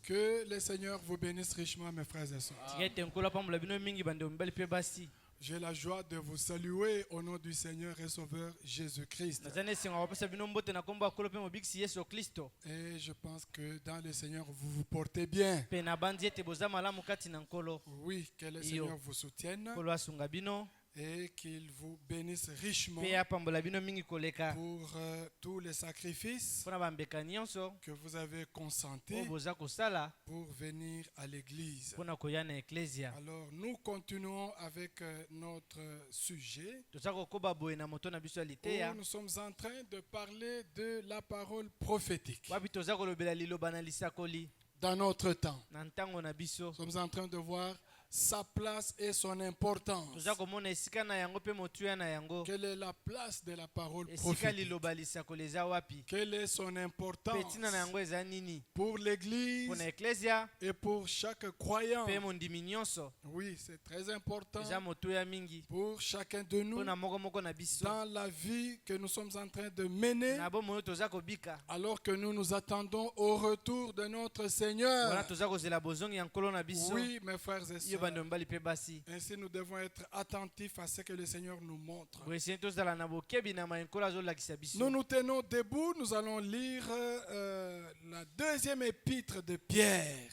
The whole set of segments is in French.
Que le Seigneur vous bénisse richement, mes frères et sœurs. J'ai la joie de vous saluer au nom du Seigneur et Sauveur Jésus-Christ. Et je pense que dans le Seigneur, vous vous portez bien. Oui, que le Seigneur vous soutienne et qu'il vous bénisse richement pour tous les sacrifices que vous avez consentis pour venir à l'église. Alors nous continuons avec notre sujet où nous sommes en train de parler de la parole prophétique. Dans notre temps, nous sommes en train de voir sa place et son importance. Quelle est la place de la parole prophétique? Quelle est son importance pour l'église et pour chaque croyant? Oui, c'est très important pour chacun de nous dans la vie que nous sommes en train de mener alors que nous nous attendons au retour de notre Seigneur. Oui, mes frères et sœurs. Ainsi, nous devons être attentifs à ce que le Seigneur nous montre. Nous nous tenons debout, nous allons lire la deuxième épître de Pierre.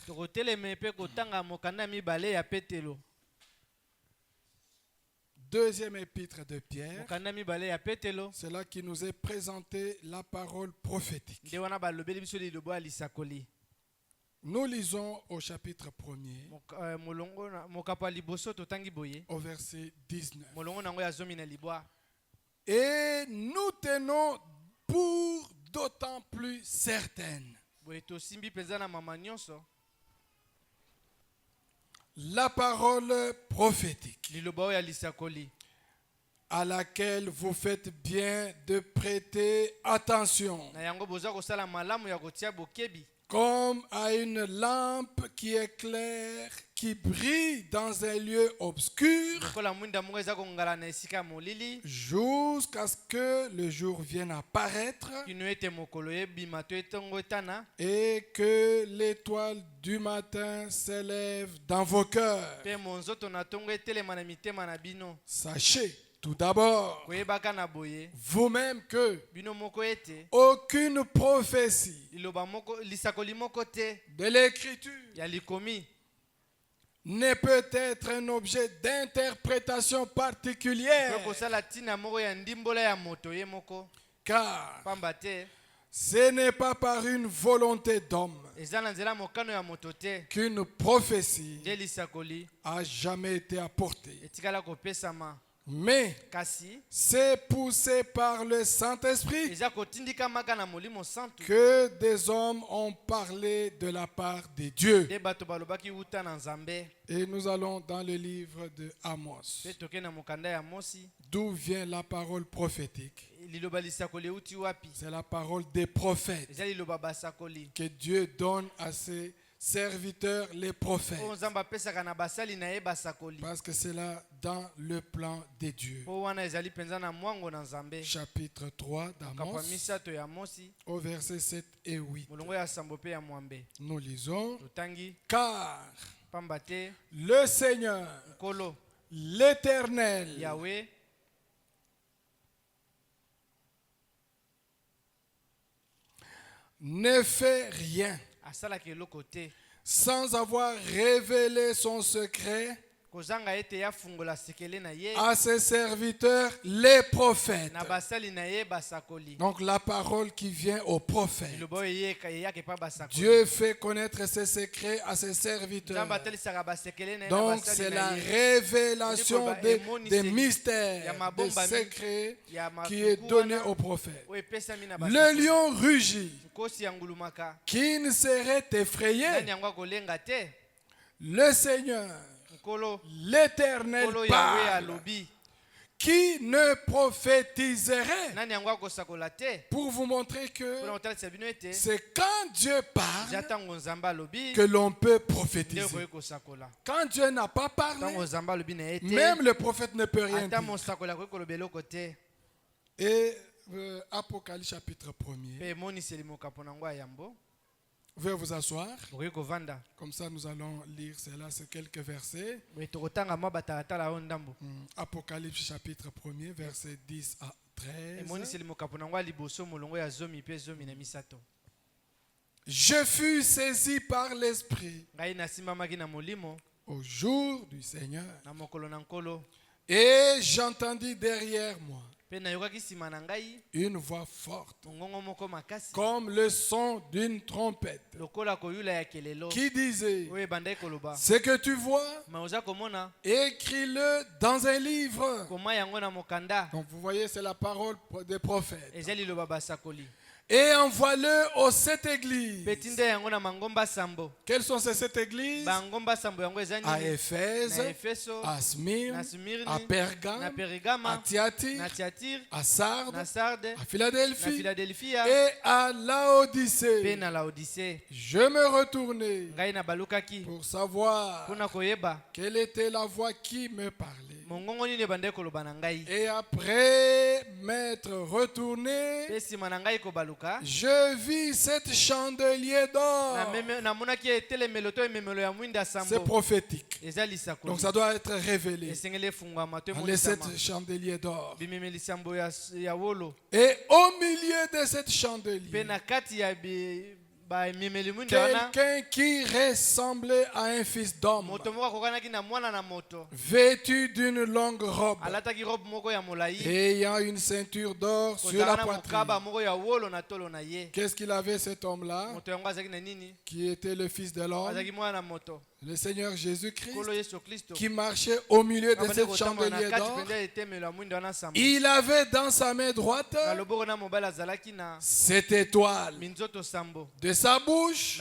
Deuxième épître de Pierre. C'est là qui nous est présenté la parole prophétique. Nous lisons au chapitre 1er, au verset 19. Et nous tenons pour d'autant plus certaine la parole prophétique à laquelle vous faites bien de prêter attention, comme à une lampe qui éclaire, qui brille dans un lieu obscur, jusqu'à ce que le jour vienne apparaître et que l'étoile du matin s'élève dans vos cœurs. Sachez tout d'abord, vous-même, que aucune prophétie de l'Écriture ne peut être un objet d'interprétation particulière, car ce n'est pas par une volonté d'homme qu'une prophétie a jamais été apportée, mais c'est poussé par le Saint-Esprit que des hommes ont parlé de la part de Dieu. Et nous allons dans le livre de Amos, d'où vient la parole prophétique. C'est la parole des prophètes que Dieu donne à ses serviteurs, les prophètes, parce que c'est là dans le plan de Dieu. Chapitre 3 d'Amos, au verset 7 et 8. Nous lisons: car le Seigneur, l'Éternel, ne fait rien sans avoir révélé son secret à ses serviteurs, les prophètes. Donc la parole qui vient aux prophètes. Dieu fait connaître ses secrets à ses serviteurs. Donc c'est la révélation des mystères, des secrets qui est donnée aux prophètes. Le lion rugit. Qui ne serait effrayé? Le Seigneur, l'Éternel parle. Qui ne prophétiserait? Pour vous montrer que c'est quand Dieu parle que l'on peut prophétiser. Quand Dieu n'a pas parlé, même le prophète ne peut rien dire. Et Apocalypse chapitre 1er, Vous pouvez vous asseoir. Comme ça, nous allons lire cela, c'est quelques versets. Apocalypse chapitre 1er, verset 10 à 13. Je fus saisi par l'Esprit au jour du Seigneur. Et j'entendis derrière moi une voix forte, comme le son d'une trompette, qui disait: ce que tu vois, écris-le dans un livre. Donc vous voyez, c'est la parole des prophètes. Et envoie-le aux 7 églises. Quelles sont ces 7 églises? À Éphèse, à Smyrne, à Pergame, à Thyatire, à Sardes, à Philadelphie et à Laodicée. Je me retournai pour savoir quelle était la voix qui me parlait. Et après m'être retourné, je vis 7 chandeliers d'or. C'est prophétique. Donc ça doit être révélé. Les 7 chandeliers d'or. Et au milieu de 7 chandeliers, quelqu'un qui ressemblait à un fils d'homme, vêtu d'une longue robe, ayant une ceinture d'or sur la poitrine. Qu'est-ce qu'il avait, cet homme-là, qui était le fils de l'homme? Le Seigneur Jésus-Christ, qui marchait au milieu de cette chandelier d'or. Il avait dans sa main droite cette étoile. De sa bouche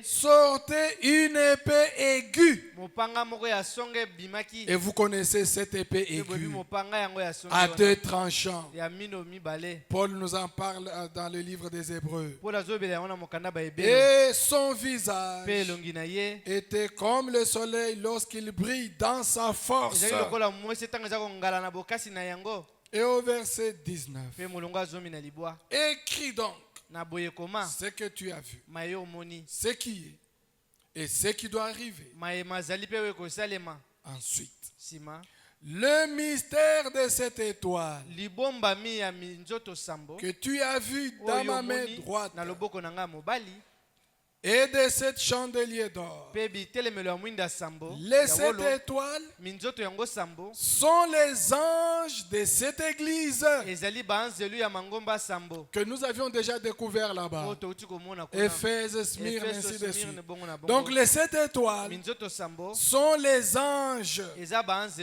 sortait une épée aiguë. Et vous connaissez cette épée aiguë, à 2 tranchants. Paul nous en parle dans le livre des Hébreux. Et son visage était comme le soleil lorsqu'il brille dans sa force. Et au verset 19, écris donc ce que tu as vu, ce qui est et ce qui doit arriver ensuite. Le mystère de cette étoile que tu as vu dans ma main droite et de 7 chandeliers d'or. Les 7 étoiles sont les anges de cette église que nous avions déjà découvert là-bas. Éphèse, Smyrne, ainsi de suite. Donc les 7 étoiles sont les anges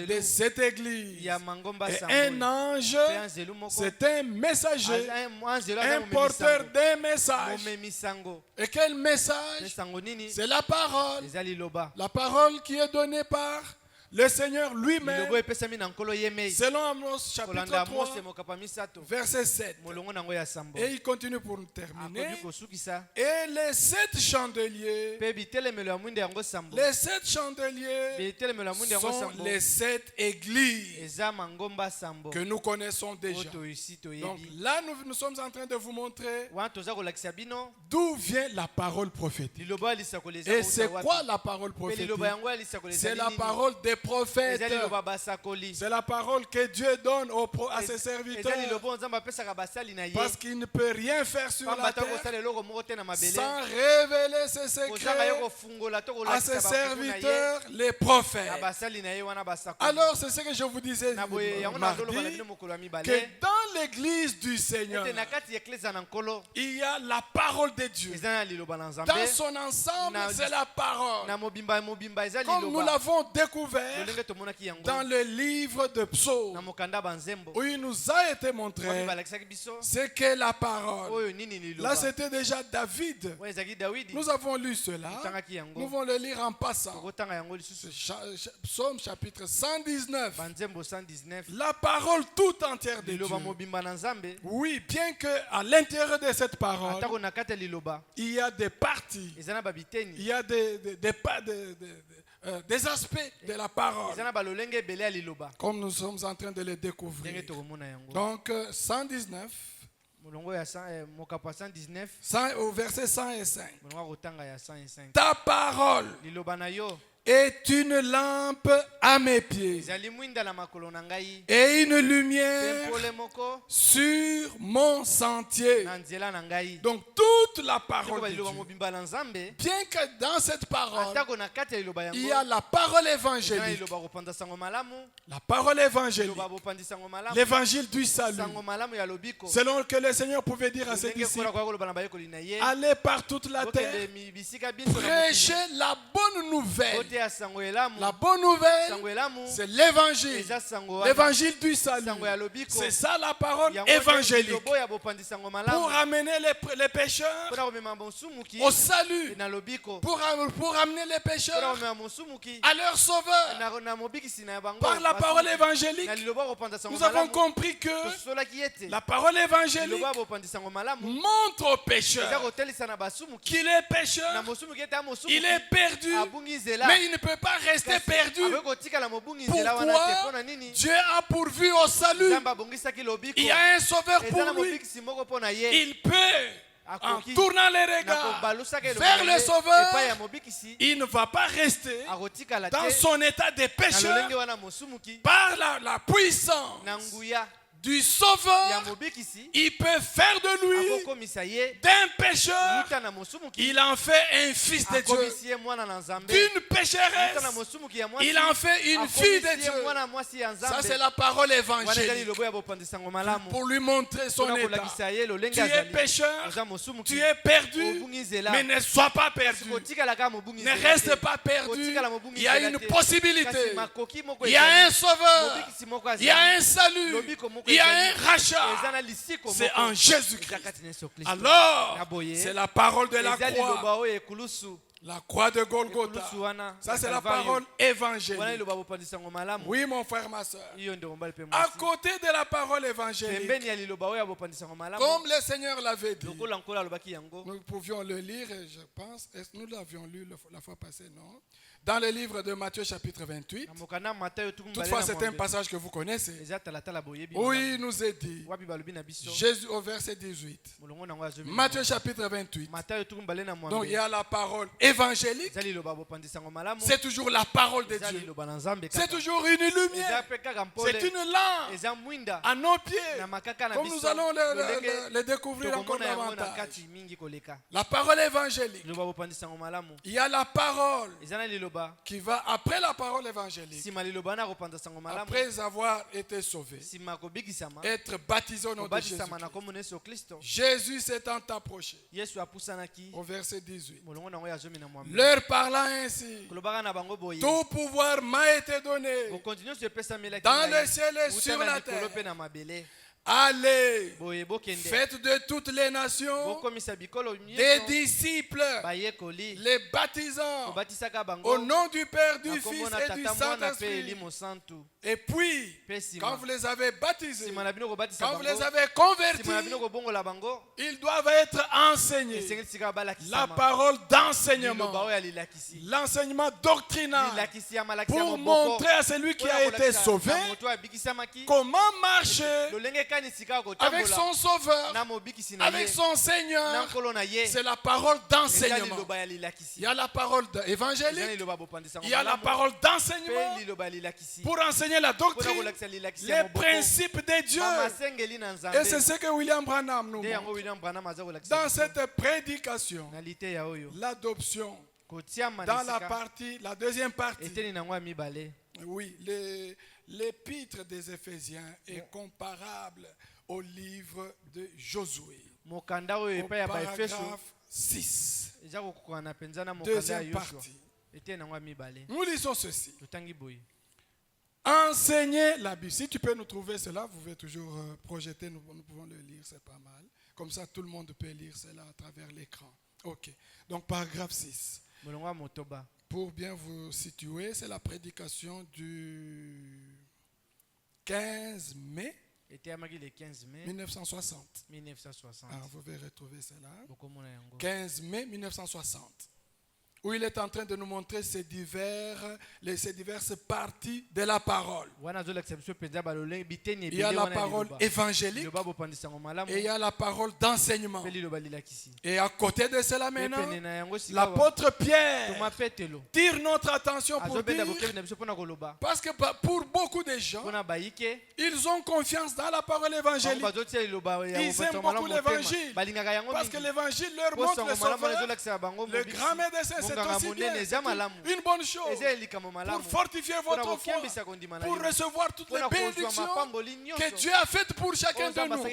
de cette église. Et un ange, c'est un messager, un porteur d'un message. Et quel message? C'est la parole. La parole qui est donnée par le Seigneur lui-même, selon Amos chapitre 3, verset 7. Et il continue pour nous terminer. Et les 7 chandeliers, les 7 chandeliers sont les 7 églises que nous connaissons déjà. Donc là, nous sommes en train de vous montrer d'où vient la parole prophétique. Et c'est quoi la parole prophétique? C'est la parole des prophètes. C'est la parole que Dieu donne à ses serviteurs, parce qu'il ne peut rien faire sur la terre sans révéler ses secrets à ses serviteurs, les prophètes. Alors c'est ce que je vous disais mardi, que dans l'église du Seigneur, il y a la parole de Dieu. Dans son ensemble, c'est la parole. Comme nous l'avons découvert dans le livre de Psaumes, où il nous a été montré c'est que la parole. Là, c'était déjà David. Nous avons lu cela. Nous allons le lire en passant. Psaume chapitre 119. La parole tout entière de Dieu. Oui, bien qu'à l'intérieur de cette parole, il y a des parties, il y a des aspects de la parole, comme nous sommes en train de les découvrir. Donc 119, Au verset 105. Ta parole est une lampe à mes pieds et une lumière sur mon sentier. Donc toute la parole de Dieu, bien que dans cette parole il y a la parole évangélique, la parole évangélique, l'évangile du salut, selon que le Seigneur pouvait dire à ses disciples, allez par toute la terre, prêchez la bonne nouvelle. La bonne nouvelle, c'est l'évangile. L'évangile du salut. C'est ça la parole évangélique. Pour amener les pécheurs au salut. Pour amener les pécheurs à leur sauveur. Par la parole évangélique, nous avons compris que la parole évangélique montre au pécheur qu'il est pécheur, il est perdu, mais il ne peut pas rester perdu. Pourquoi Dieu a pourvu au salut. Il y a un sauveur pour lui. Il peut, en tournant les regards vers le sauveur, il ne va pas rester dans son état de pécheur. Par la puissance du sauveur, il peut faire de lui, d'un pécheur, il en fait un fils de Dieu. D'une pécheresse, il en fait une fille de Dieu. Ça, c'est la parole évangélique. Pour lui montrer son état. Tu es pécheur, tu es perdu, mais ne sois pas perdu. Ne reste pas perdu. Il y a une possibilité. Il y a un sauveur. Il y a un salut. Il y a un rachat. C'est en Jésus-Christ. Alors, c'est la parole de la croix. La croix de Golgotha. Ça, c'est la parole évangélique. Oui, mon frère, ma soeur. À côté de la parole évangélique, comme le Seigneur l'avait dit, nous pouvions le lire, je pense. Est-ce que nous l'avions lu la fois passée? Non. Dans le livre de Matthieu chapitre 28. Toutefois, c'est un passage que vous connaissez. Oui, il nous est dit, Jésus au verset 18. Matthieu chapitre 28. Donc il y a la parole évangélique. C'est toujours la parole de Dieu. C'est toujours une lumière. C'est une lampe à nos pieds. Comme nous allons le découvrir encore davantage. La parole évangélique. Il y a la parole qui va après la parole évangélique, après avoir été sauvé, être baptisé au nom de Jésus. Jésus s'étant approché, au verset 18, leur parlant ainsi, tout pouvoir m'a été donné dans le ciel et sur la terre. Allez, faites de toutes les nations des disciples, les baptisant au nom du Père, du Fils et du Saint-Esprit. Et puis, quand vous les avez baptisés, quand vous les avez convertis, ils doivent être enseignés. La parole d'enseignement, l'enseignement doctrinal, pour montrer à celui qui a été sauvé comment marcher avec son sauveur, avec son Seigneur. C'est la parole d'enseignement. Il y a la parole évangélique, il y a la parole d'enseignement pour enseigner la doctrine, les principes de Dieu. Et c'est ce que William Branham nous montre dans cette prédication, l'adoption. Dans la deuxième partie, oui, l'épître des Éphésiens est comparable au livre de Josué. Au paragraphe 6. Deuxième partie. Nous lisons ceci. Enseignez la Bible. Si tu peux nous trouver cela, vous pouvez toujours projeter, nous pouvons le lire, c'est pas mal. Comme ça, tout le monde peut lire cela à travers l'écran. Ok. Donc, paragraphe 6. Pour bien vous situer, c'est la prédication du 15 mai 1960. Alors, vous pouvez retrouver cela. 15 mai 1960. où il est en train de nous montrer ces diverses parties de la parole. Il y a la parole évangélique et il y a la parole d'enseignement. Et à côté de cela maintenant, l'apôtre Pierre tire notre attention pour dire, parce que pour beaucoup de gens, ils ont confiance dans la parole évangélique. Ils aiment beaucoup l'évangile parce que l'évangile leur montre le sauveur. Le grand médecin, c'est aussi bien, une bonne chose pour fortifier votre foi, pour recevoir toutes les bénédictions que Dieu a faites pour chacun de nous.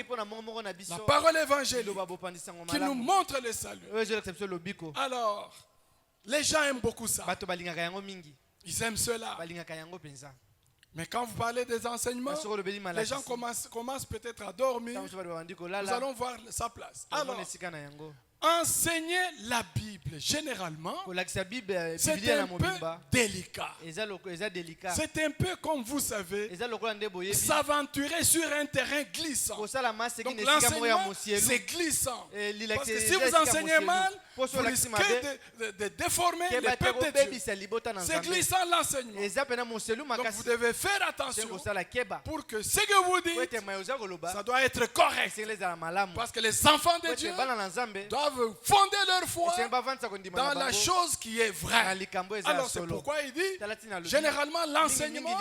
La parole évangélique qui nous montre le salut. Alors, les gens aiment beaucoup ça. Ils aiment cela. Mais quand vous parlez des enseignements, les gens commencent peut-être à dormir. Nous allons voir sa place. Alors, enseigner la Bible, généralement, c'est un peu délicat. C'est un peu, comme vous savez, s'aventurer sur un terrain glissant. Donc l'enseignement, c'est glissant. Parce que si vous enseignez mal, vous risquez de déformer les peuples de Dieu. C'est glissant l'enseignement. Donc vous devez faire attention pour que ce que vous dites, ça doit être correct. Parce que les enfants de Dieu doivent fonder leur foi dans la chose qui est vraie. Alors c'est pourquoi il dit, généralement l'enseignement,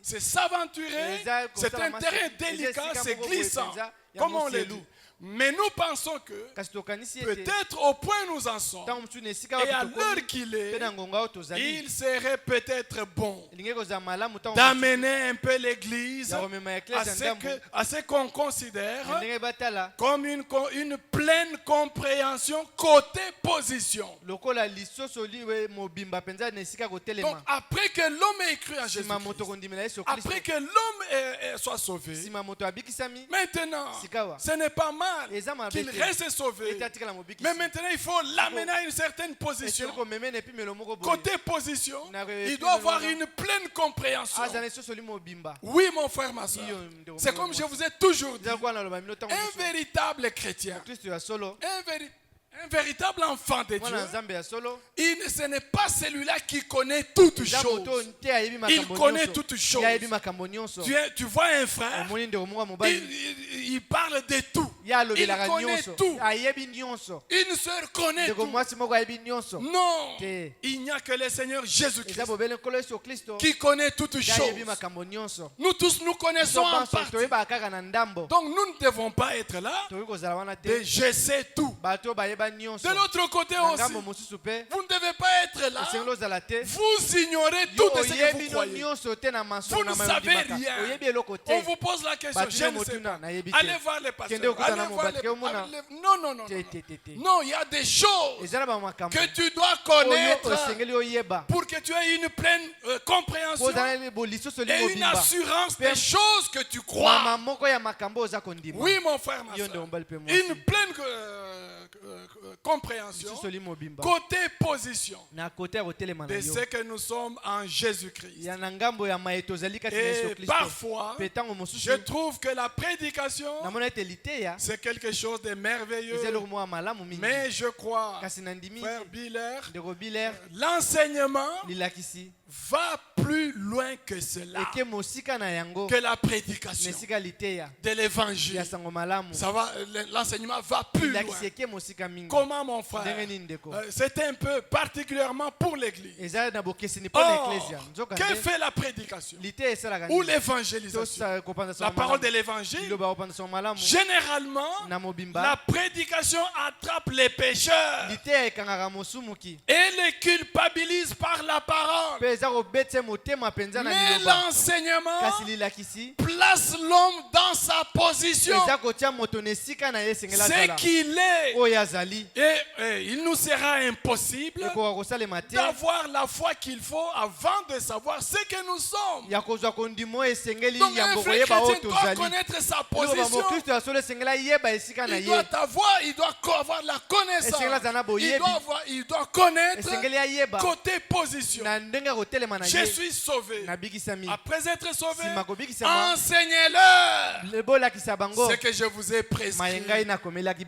c'est s'aventurer, c'est un terrain délicat, c'est glissant, comme on le dit. Mais nous pensons que peut-être au point où nous en sommes et à l'heure qu'il est, il serait peut-être bon d'amener un peu l'église à ce qu'on considère comme une pleine compréhension côté position. Donc après que l'homme ait cru en Jésus-Christ, après que l'homme soit sauvé, maintenant ce n'est pas mal qu'il reste sauvé. Mais maintenant, il faut l'amener à une certaine position. Côté position, il doit avoir une pleine compréhension. Oui, mon frère, ma soeur. C'est comme je vous ai toujours dit. Un véritable chrétien, un véritable enfant de Dieu, ce n'est pas celui-là qui connaît toutes choses. Il connaît toutes choses. Tu vois un frère, il parle de tout. Il connaît tout. Une sœur connaît tout. Non, il n'y a que le Seigneur Jésus-Christ qui connaît toutes choses. Nous tous nous connaissons en partie. Donc nous ne devons pas être là de je sais tout. De l'autre côté aussi, vous ne devez pas être là. Vous ignorez tout de ce que vous croyez. Vous ne savez rien. On vous pose la question, je ne sais pas. Allez voir les pasteurs. Non. Non, il y a des choses que tu dois connaître pour que tu aies une pleine compréhension et une assurance des choses que tu crois. Oui, mon frère, ma soeur. Une pleine compréhension côté position de ce que nous sommes en Jésus-Christ. Et parfois, je trouve que la prédication, c'est quelque chose de merveilleux. Mais je crois, frère Biller, l'enseignement va plus loin que cela, que la prédication de l'évangile. L'enseignement va plus loin. Comment, mon frère? C'est un peu particulièrement pour l'église. Or, que fait la prédication ou l'évangélisation? La parole de l'évangile, généralement, la prédication attrape les pécheurs et les culpabilise par la parole. Mais l'enseignement place l'homme dans sa position, ce qu'il est. Et il nous sera impossible d'avoir la foi qu'il faut avant de savoir ce que nous sommes. Donc un frère chrétien doit connaître sa position. Il doit avoir la connaissance. Il doit connaître côté position. Je suis sauvé. Après être sauvé, enseignez-leur ce que je vous ai prescrit.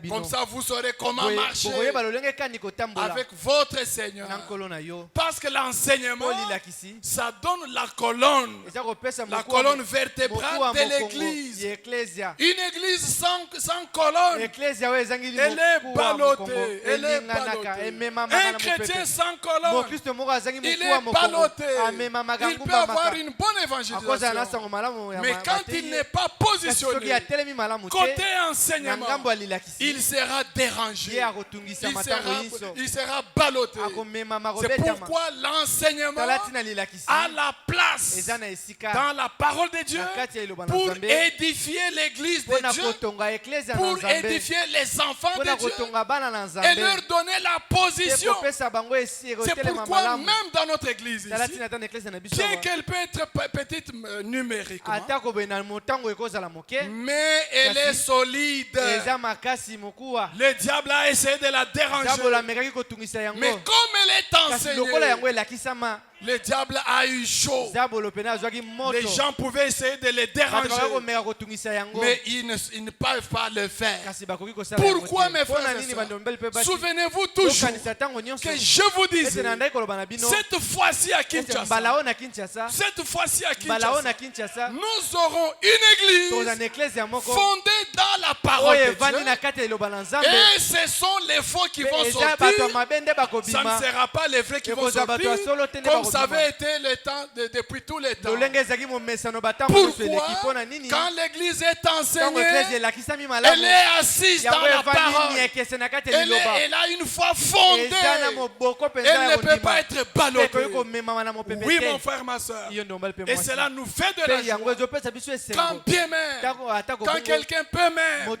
Comme ça, vous saurez comment marcher avec votre Seigneur. Parce que l'enseignement, ça donne la colonne vertébrale de l'église. Une église sans colonne, elle est ballottée. Un chrétien sans colonne, il est ballotté. Il peut avoir une bonne évangélisation, mais quand il n'est pas positionné côté enseignement, il sera dérangé, il sera ballotté. C'est pourquoi l'enseignement a la place dans la parole de Dieu pour édifier l'église de Dieu, pour édifier les enfants de Dieu et leur donner la position. C'est pourquoi même dans notre église ici, bien qu'elle peut être petite numériquement, mais elle est solide. Le diable a essayé de la déranger, mais comme elle est enseignée, le diable a eu chaud. Les gens pouvaient essayer de les déranger, mais ils ne peuvent pas le faire. Pourquoi, mes frères et sœurs? Souvenez-vous toujours que je vous disais, cette fois-ci à Kinshasa, nous aurons une église fondée dans la parole de Dieu. Et ce sont les faux qui vont sortir. Ça ne sera pas les vrais qui vont sortir, comme ça avait été le temps depuis tous les temps. Pourquoi? Quand l'église est enseignée, elle est assise dans la parole. Elle a une foi fondée. Elle ne peut pas être ballottée. Oui, mon frère, ma soeur. Et cela nous fait de la joie. Quand bien même, quand quelqu'un peut même,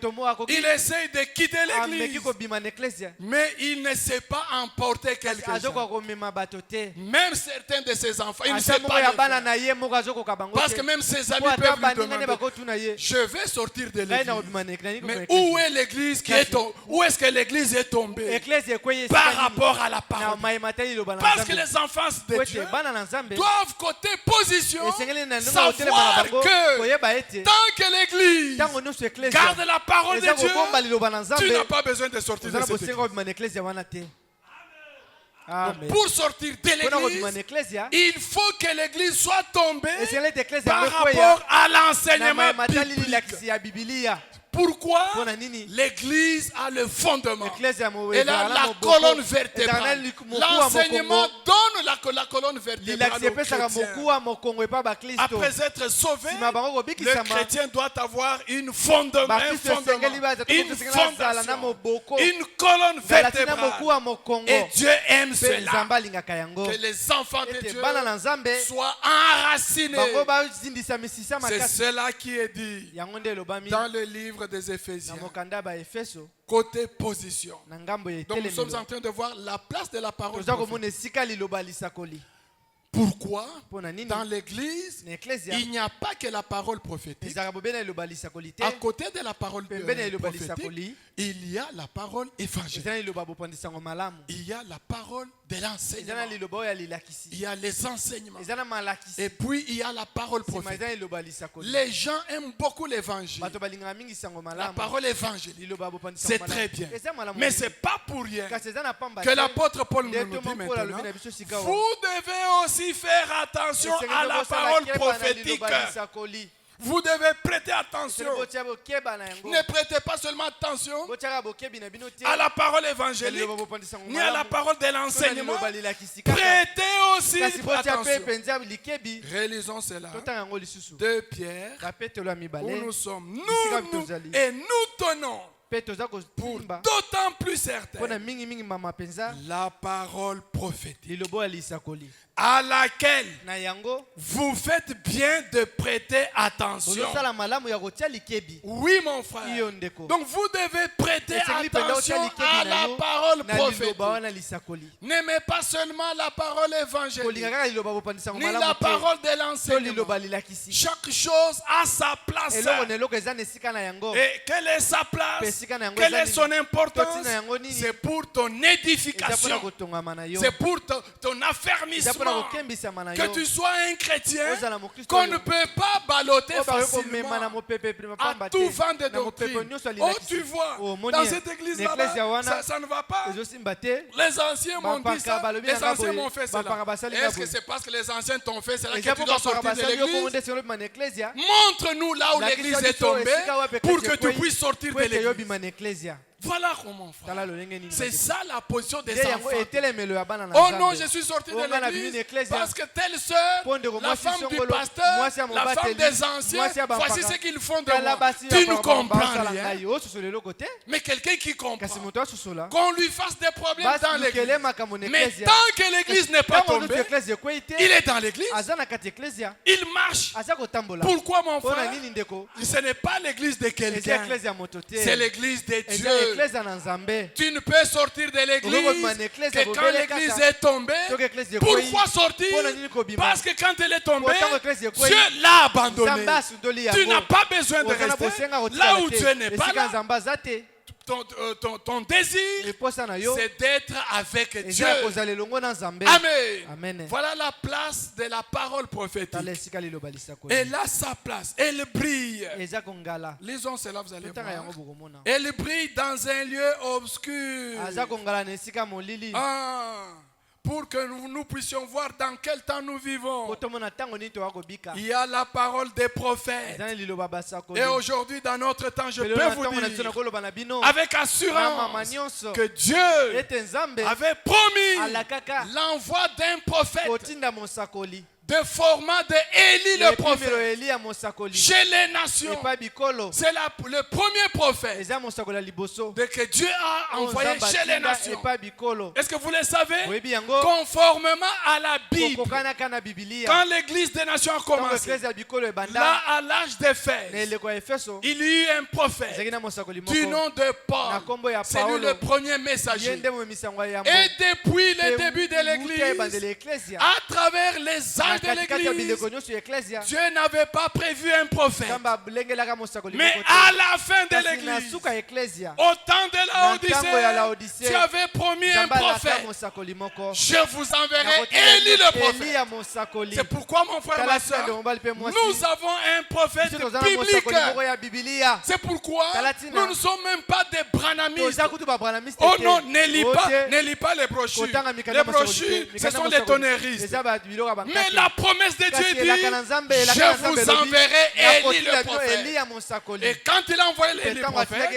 il essaye de quitter l'église, mais il ne sait pas emporter quelqu'un. Même certains de ses enfants, il ne sait pas le faire. Parce que même ses amis peuvent lui demander, je vais sortir de l'église. Mais où est l'église qui est tombée? Où est-ce que l'église est tombée par rapport à la parole? Parce que les enfants de Dieu doivent côté position savoir que tant que l'église garde la parole de Dieu, tu n'as pas besoin de sortir de cette église. Donc, pour sortir de l'église, il faut que l'église soit tombée par rapport à l'enseignement biblique. Pourquoi? L'église a le fondement. Elle a la colonne vertébrale. L'enseignement donne la colonne vertébrale aux chrétiens. Après être sauvé, le chrétien doit avoir une fondement, une colonne vertébrale. Et Dieu aime cela. Que les enfants de Dieu soient enracinés. C'est cela qui est dit dans le livre des Éphésiens. Côté position. Donc nous sommes en train de voir la place de la parole prophétique. Pourquoi dans l'église, il n'y a pas que la parole prophétique. À côté de la parole prophétique, il y a la parole évangélique. Il y a la parole de l'enseignement. Il y a les enseignements. Et puis il y a la parole prophétique. Les gens aiment beaucoup l'évangile. La parole évangélique, c'est très bien. Mais ce n'est pas pour rien que l'apôtre Paul nous dit maintenant, vous devez aussi faire attention à la parole prophétique. Vous devez prêter attention. Ne prêtez pas seulement attention à la parole évangélique, ni à la parole de l'enseignement. Prêtez aussi attention. Réalisons cela. 2 Pierre, où nous sommes. Nous et nous tenons pour d'autant plus certain la parole prophétique à laquelle vous faites bien de prêter attention. Oui, mon frère. Donc vous devez prêter attention à la parole prophétique. N'aimez pas seulement la parole évangélique, ni la parole de l'enseignement. Chaque chose a sa place. Et quelle est sa place? Quelle est son importance? C'est pour ton édification. C'est pour ton affermissement. seulement que tu sois un chrétien qu'on ne peut pas balloter facilement à tout vent de doctrine. Oh, tu vois, dans cette église là-bas, ça ne va pas. Les anciens m'ont dit ça, les anciens m'ont fait cela. Est-ce que c'est parce que les anciens t'ont fait cela que tu dois sortir de l'église? Montre-nous là où l'église est tombée pour que tu puisses sortir de l'église. Voilà comment on fait. C'est ça la position des enfants. Oh non, je suis sorti de l'église parce que telle sœur, la femme du pasteur, la femme des anciens, voici ce qu'ils font de moi. Tu ne comprends rien. Mais quelqu'un qui comprend, qu'on lui fasse des problèmes dans l'église. Mais tant que l'église n'est pas tombée, il est dans l'église. Il marche. Pourquoi mon frère? Ce n'est pas l'église de quelqu'un. C'est l'église de Dieu. Tu ne peux sortir de l'église que quand l'église est tombée. Pourquoi sortir? Parce que quand elle est tombée, Dieu l'a abandonnée. Tu n'as pas besoin de rester là où Dieu n'est pas là. Ton désir, c'est d'être avec Dieu. Amen. Voilà la place de la parole prophétique. Elle a sa place. Elle brille. Lisons cela, vous allez voir. Elle brille dans un lieu obscur. Pour que nous puissions voir dans quel temps nous vivons. Il y a la parole des prophètes. Et aujourd'hui, dans notre temps, je peux vous dire avec assurance que Dieu avait promis l'envoi d'un prophète de format de Élie le prophète chez les nations. C'est le premier prophète que Dieu a envoyé chez les nations. Est-ce que vous le savez? Conformément à la Bible, quand l'église des nations a commencé, là à l'âge d'Éphèse, il y a eu un prophète du nom de Paul. C'est lui le premier messager. Et depuis le début de l'église, à travers les âges de l'église, Dieu n'avait pas prévu un prophète. Mais à la fin de l'église, au temps de la Odyssée, tu avais promis un prophète. Je vous enverrai Élie le prophète. C'est pourquoi, mon frère, ma soeur, nous avons un prophète biblique. C'est pourquoi nous ne sommes même pas des branhamistes. Oh non, ne lis pas les brochures. Les brochures, ce sont les tonnéristes. Mais la promesse de Dieu dit, je vous enverrai Élie le prophète. Et quand il a envoyé Élie le prophète,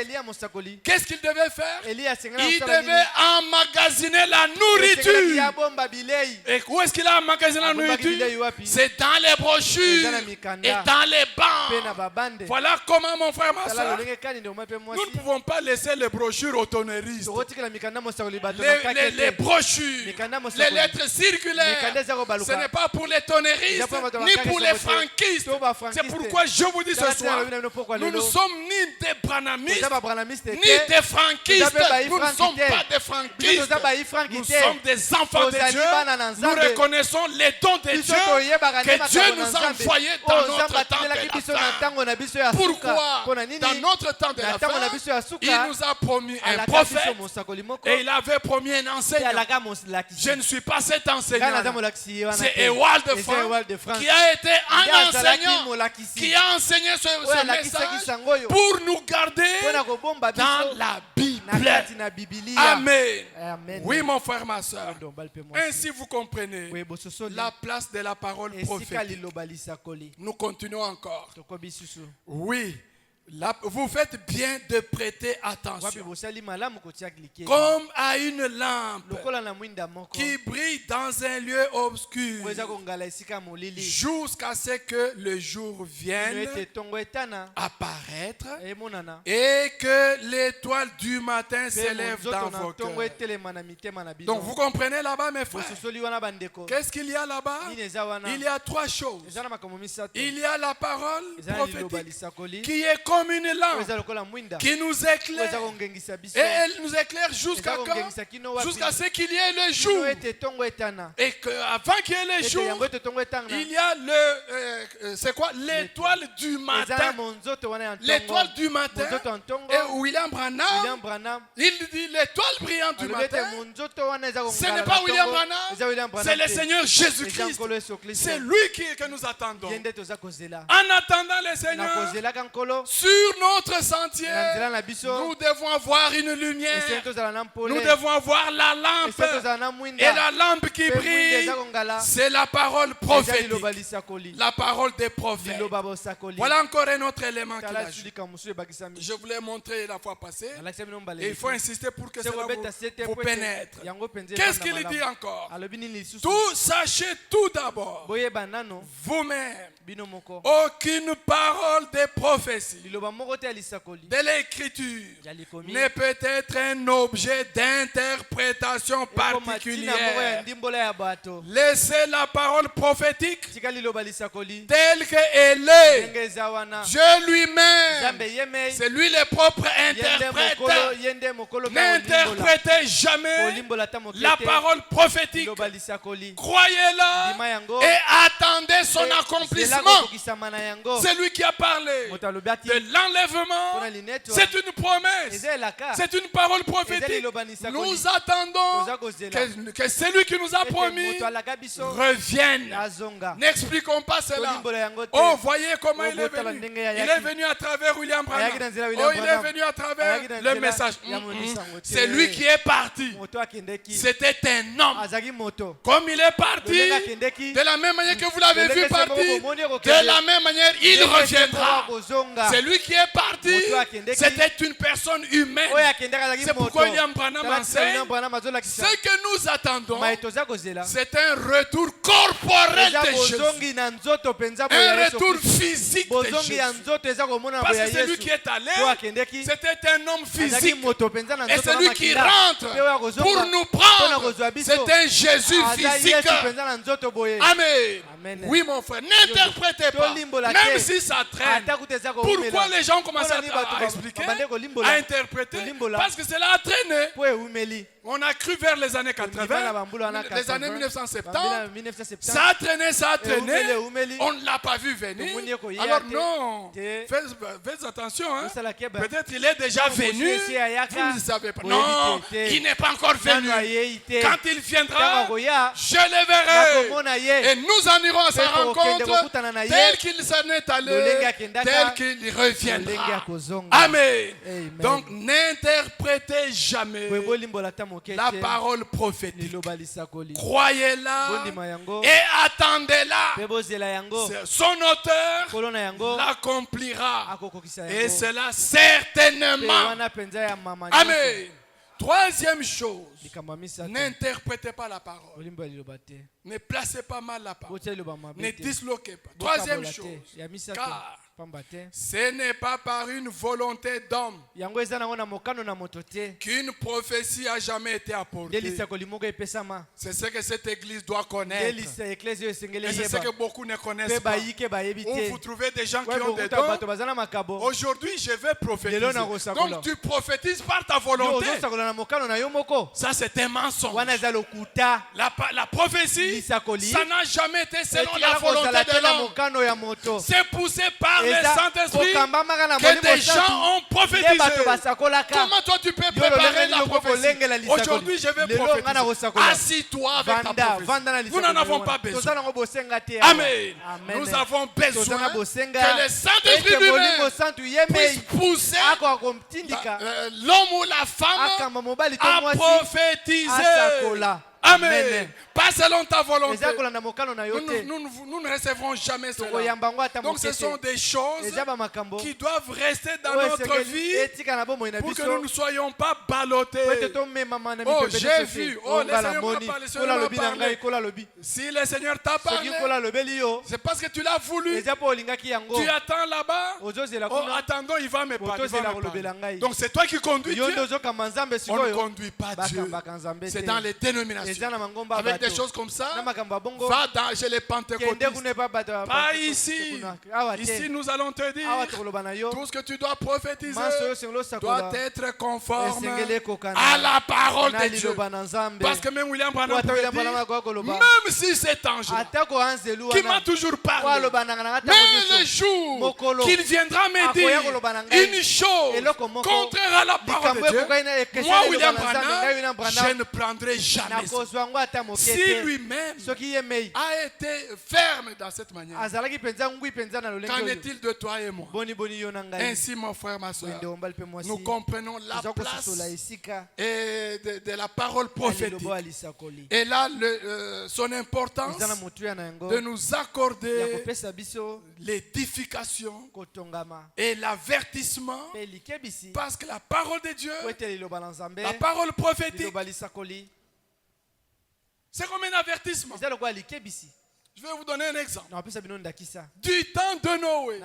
qu'est-ce qu'il devait faire? Il devait emmagasiner la nourriture. Et où est-ce qu'il a emmagasiné la nourriture? C'est dans les brochures et dans les bancs. Voilà comment, mon frère, ma soeur, nous ne pouvons pas laisser les brochures aux tonnéristes. Les brochures, les lettres circulaires, ce n'est pas pour les tonnéristes ni pour les franquistes. C'est pourquoi je vous dis ce soir, nous ne sommes ni des branhamistes ni des franquistes. Nous ne sommes pas des franquistes. Nous sommes des enfants de Dieu. Nous reconnaissons les dons de Dieu que Dieu nous a envoyés dans notre temps de la fin. Pourquoi? Dans notre temps de la fin, il nous a promis un prophète et il avait promis un enseignant. Je ne suis pas cet enseignant. C'est Ewald de France qui a été un enseignant qui a enseigné ce message pour nous garder dans la Bible. Amen. Oui, mon frère, ma soeur. Ainsi vous comprenez la place de la parole prophétique. Nous continuons encore. Oui. Là, vous faites bien de prêter attention. Comme à une lampe qui brille dans un lieu obscur jusqu'à ce que le jour vienne apparaître et que l'étoile du matin s'élève dans vos cœurs. Donc vous comprenez là-bas, mes frères? Qu'est-ce qu'il y a là-bas? Il y a trois choses. Il y a la parole prophétique qui est comme une lampe qui nous éclaire. Et elle nous éclaire jusqu'à quand? Jusqu'à ce qu'il y ait le jour. Et qu'avant qu'il y ait le jour, il y a c'est quoi? L'étoile du matin. L'étoile du matin. Et William Branham, il dit l'étoile brillante du matin. Ce n'est pas William Branham, c'est le Seigneur Jésus-Christ. C'est lui que nous attendons. En attendant le Seigneur, sur notre sentier, nous devons avoir une lumière. Nous devons avoir la lampe. Et la lampe qui brille, c'est la parole prophétique. La parole des prophètes. Voilà encore un autre élément qu'il a. Je voulais montrer la fois passée. Et il faut insister pour que cela vous pénètre. Qu'est-ce qu'il dit encore? Tout, sachez tout d'abord, vous-même, aucune parole de prophétie de l'écriture ne peut être un objet d'interprétation particulière. Laissez la parole prophétique telle qu'elle est. Dieu lui-même, c'est lui le propre interprète. N'interprétez jamais la parole prophétique. Croyez-la et attendez son accomplissement. C'est lui qui a parlé de l'enlèvement. C'est une promesse. C'est une parole prophétique. Nous attendons que celui qui nous a promis revienne. N'expliquons pas cela. Oh, voyez comment il est venu. Il est venu à travers William Branham. Oh, il est venu à travers le message. C'est lui qui est parti. C'était un homme. Comme il est parti, de la même manière que vous l'avez vu partir, de la même manière, il reviendra. C'est lui qui est parti. C'était une personne humaine. C'est pourquoi William Branham enseigne. Ce que nous attendons, c'est un retour corporel de Jésus. Un retour physique de Jésus. Parce que c'est lui qui est allé. C'était un homme physique. Et celui qui rentre pour nous prendre, c'est un Jésus physique. Amen. Oui, mon frère, n'interprétez pas. Même si ça traîne. Pourquoi les gens commencent à expliquer, à interpréter? Parce que cela a traîné. On a cru vers les années 80, les années 1970. Ça a traîné. On ne l'a pas vu venir. Alors non, faites attention. Hein. Peut-être il est déjà venu. Vous ne savez pas. Non, il n'est pas encore venu. Quand il viendra, je le verrai. Et nous en irons à sa rencontre tel qu'il s'en est allé, tel qu'il reviendra. Amen. Donc n'interprétez jamais la parole prophétique. Croyez-la et attendez-la. Son auteur l'accomplira. Et cela certainement. Amen. Troisième chose, n'interprétez pas la parole. Ne placez pas mal la parole. Ne disloquez pas. Troisième chose, car ce n'est pas par une volonté d'homme qu'une prophétie a jamais été apportée. C'est ce que cette église doit connaître. Et c'est ce que beaucoup ne connaissent pas. Où vous trouvez des gens qui ont des dons. Aujourd'hui, je vais prophétiser. Donc tu prophétises par ta volonté. Ça, c'est un mensonge. La prophétie, ça n'a jamais été selon la volonté de l'homme. C'est poussé par le Saint-Esprit que des gens ont prophétisé. Comment toi tu peux préparer la prophétie? Aujourd'hui, je vais prophétiser. Assis-toi avec ta prophétie. Nous n'en avons pas besoin. Amen. Nous avons besoin que le Saint-Esprit lui-même puisse pousser l'homme ou la femme à prophétiser. Amen. Pas selon ta volonté. Nous ne recevrons jamais cela. Donc ce sont des choses qui doivent rester dans notre vie pour que nous ne soyons pas ballottés. Oh, j'ai vu. Oh, le Seigneur m'a parlé. Si le Seigneur t'a parlé, c'est parce que tu l'as voulu. Tu attends là-bas. Oh, attendons, il va me parler. Donc c'est toi qui conduis Dieu. On ne conduit pas Dieu. C'est dans les dénominations. avec des choses comme ça, va chez les pentecôtistes. Pas ici. Ici, nous allons te dire, tout ce que tu dois prophétiser doit être conforme à la parole de Dieu. Parce que même William Branham pouvait dire, même si c'est ange qui m'a toujours parlé, même le jour qu'il viendra me dire une chose contraire à la parole de Dieu, moi William Branham, je ne prendrai jamais ça. Si lui-même a été ferme dans cette manière, qu'en est-il de toi et moi? Ainsi, mon frère, ma soeur, nous comprenons la place et de la parole prophétique. Et là, son importance de nous accorder l'édification et l'avertissement, parce que la parole de Dieu, la parole prophétique, c'est comme un avertissement. Je vais vous donner un exemple. Du temps de Noé,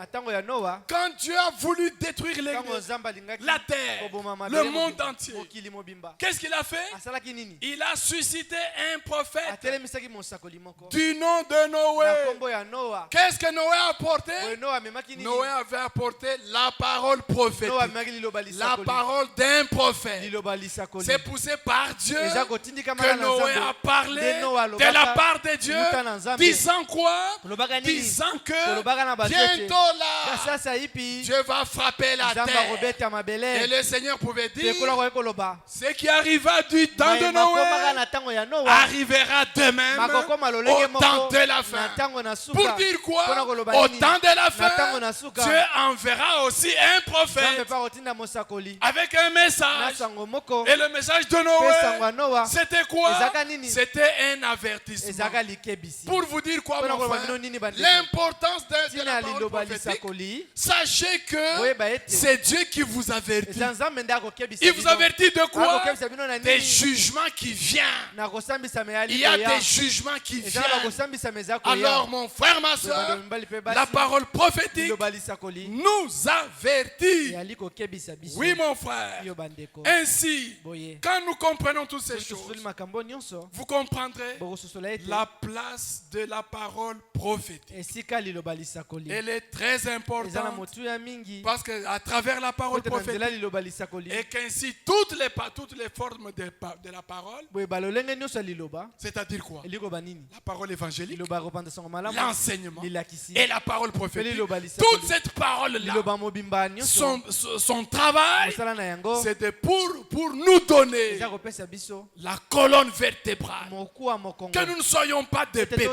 quand Dieu a voulu détruire la terre, le monde entier, qu'est-ce qu'il a fait? Il a suscité un prophète du nom de Noé. Qu'est-ce que Noé a apporté? Noé avait apporté la parole prophétique, la parole d'un prophète. C'est poussé par Dieu que Noé a parlé de la part de Dieu, disant quoi? Disant que bientôt là, Dieu va frapper la terre. Et le Seigneur pouvait dire, ce qui arriva du temps de Noé arrivera de même au temps de la fin. Pour dire quoi? Au temps de la fin, Dieu enverra aussi un prophète avec un message. Et le message de Noé, c'était quoi? C'était un avertissement. Pour vous dire quoi, mon frère? L'importance de la parole prophétique, sachez que c'est Dieu qui vous avertit. Il vous avertit de quoi? Des jugements qui viennent. Il y a des jugements qui viennent. Alors mon frère, ma soeur, la parole prophétique nous avertit. Oui, mon frère. Ainsi, quand nous comprenons toutes ces choses, vous comprendrez la place de la parole prophétique. Elle est très importante parce qu'à travers la parole prophétique, et qu'ainsi toutes les formes de la parole, c'est-à-dire quoi? La parole évangélique, l'enseignement et la parole prophétique. Toute cette parole-là, son travail, c'était pour nous donner la colonne vertébrale, que nous ne soyons pas des bébés.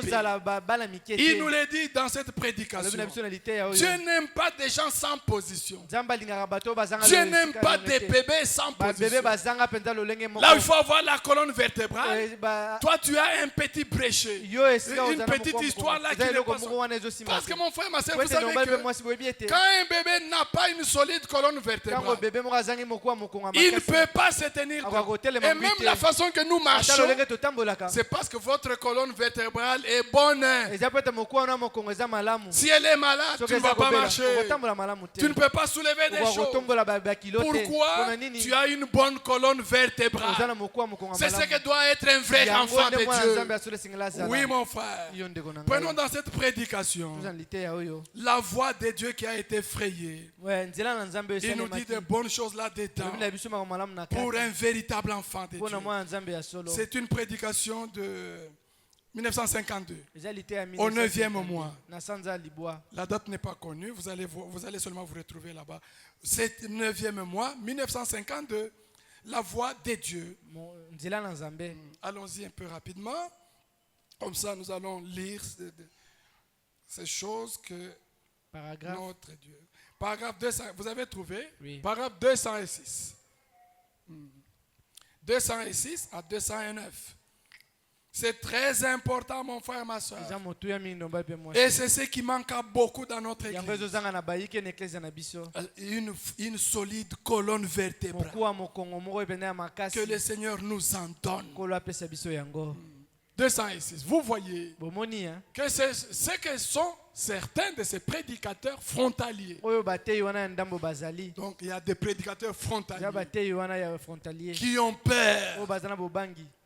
Il nous l'a dit dans cette prédication. Dieu n'aime pas des gens sans position. Dieu n'aime pas des bébés sans position. Là, il faut avoir la colonne vertébrale. Toi, tu as un petit bréchet, une petite histoire là qui n'est pas ça. Parce que mon frère, ma soeur, vous savez que quand un bébé n'a pas une solide colonne vertébrale, il ne peut pas se tenir droit. Et même la façon que nous marchons, c'est parce que votre colonne vertébrale est bonne. Si elle est malade, tu ne vas pas marcher. Tu ne peux pas soulever des choses. Pourquoi? Tu as une bonne colonne vertébrale. C'est ce que doit être un vrai enfant de Dieu. Oui, mon frère. Prenons dans cette prédication la voix de Dieu qui a été frayée. Il nous dit de bonnes choses là-dedans pour un véritable enfant de Dieu. C'est une prédication de 1952, au 9e mois. La date n'est pas connue, vous allez seulement vous retrouver là-bas. C'est 9e mois, 1952, la voix de Dieu. Allons-y un peu rapidement, comme ça nous allons lire ces choses que notre Dieu. Paragraphe 200, vous avez trouvé? Oui. Paragraphe 206. 206 à 209. C'est très important, mon frère, ma soeur. Et c'est ce qui manque à beaucoup dans notre église. Une solide colonne vertébrale. Que le Seigneur nous en donne. 206. Vous voyez que c'est ce que sont certains de ces prédicateurs frontaliers. Donc il y a des prédicateurs frontaliers qui ont peur